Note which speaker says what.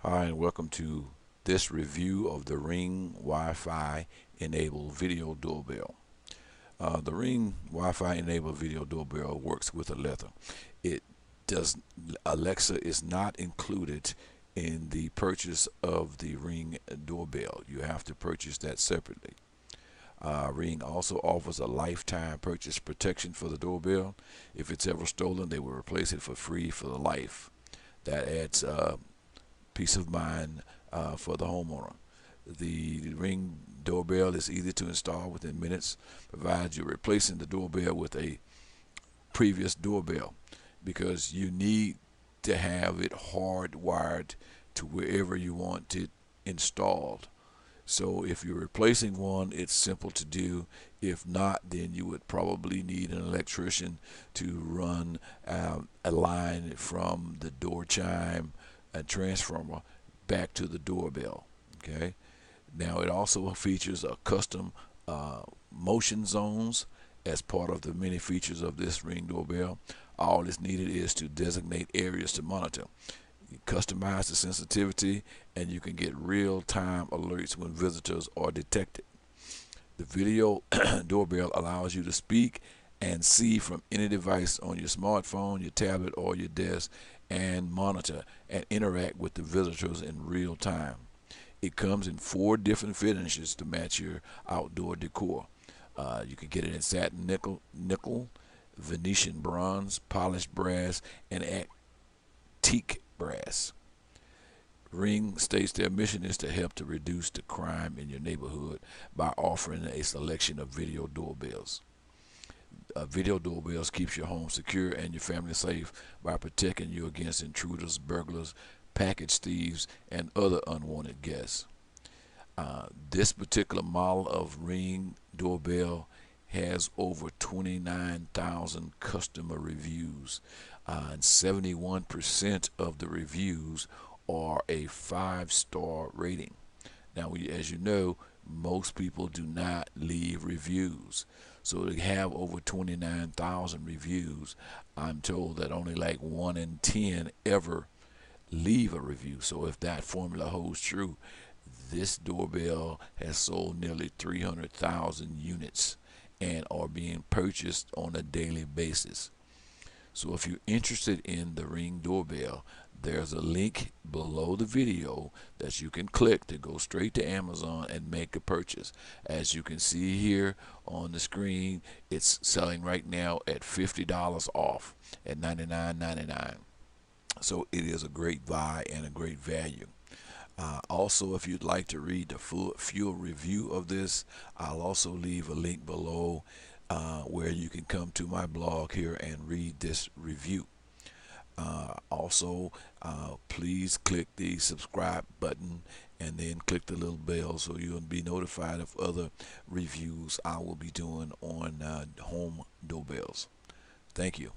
Speaker 1: Hi, and welcome to this review of the Ring Wi-Fi enabled video doorbell. The Ring Wi-Fi enabled video doorbell works with Alexa. It does Alexa is not included in the purchase of the Ring doorbell. You have to purchase that separately. Ring also offers a lifetime purchase protection for the doorbell. If it's ever stolen, they will replace it for free for the life. That adds peace of mind for the homeowner. The Ring doorbell is easy to install within minutes, provided you're replacing the doorbell with a previous doorbell, because you need to have it hardwired to wherever you want it installed. So if you're replacing one, it's simple to do. If not, then you would probably need an electrician to run a line from the door chime and transformer back to the doorbell. Okay. Now it also features a custom motion zones as part of the many features of this Ring doorbell. All that's needed is to designate areas to monitor. You customize the sensitivity, and you can get real-time alerts when visitors are detected. The video doorbell allows you to speak and see from any device on your smartphone, your tablet, or your desk, and monitor and interact with the visitors in real time. It comes in 4 different finishes to match your outdoor decor. You can get it in satin nickel, Venetian bronze, polished brass, and antique brass. Ring states their mission is to help to reduce the crime in your neighborhood by offering a selection of video doorbells. Video doorbells keeps your home secure and your family safe by protecting you against intruders, burglars, package thieves, and other unwanted guests. This particular model of Ring doorbell has over 29,000 customer reviews, and 71% of the reviews are a 5-star rating. Now, as you know, most people do not leave reviews. So to have over 29,000 reviews, I'm told that only like 1 in 10 ever leave a review. So if that formula holds true, this doorbell has sold nearly 300,000 units and are being purchased on a daily basis. So if you're interested in the Ring doorbell, there's a link below the video that you can click to go straight to Amazon and make a purchase. As you can see here on the screen, it's selling right now at $50 off at $99.99. So it is a great buy and a great value. Also, if you'd like to read the full review of this, I'll also leave a link below where you can come to my blog here and read this review. Also, please click the subscribe button and then click the little bell so you'll be notified of other reviews I will be doing on home doorbells. Thank you.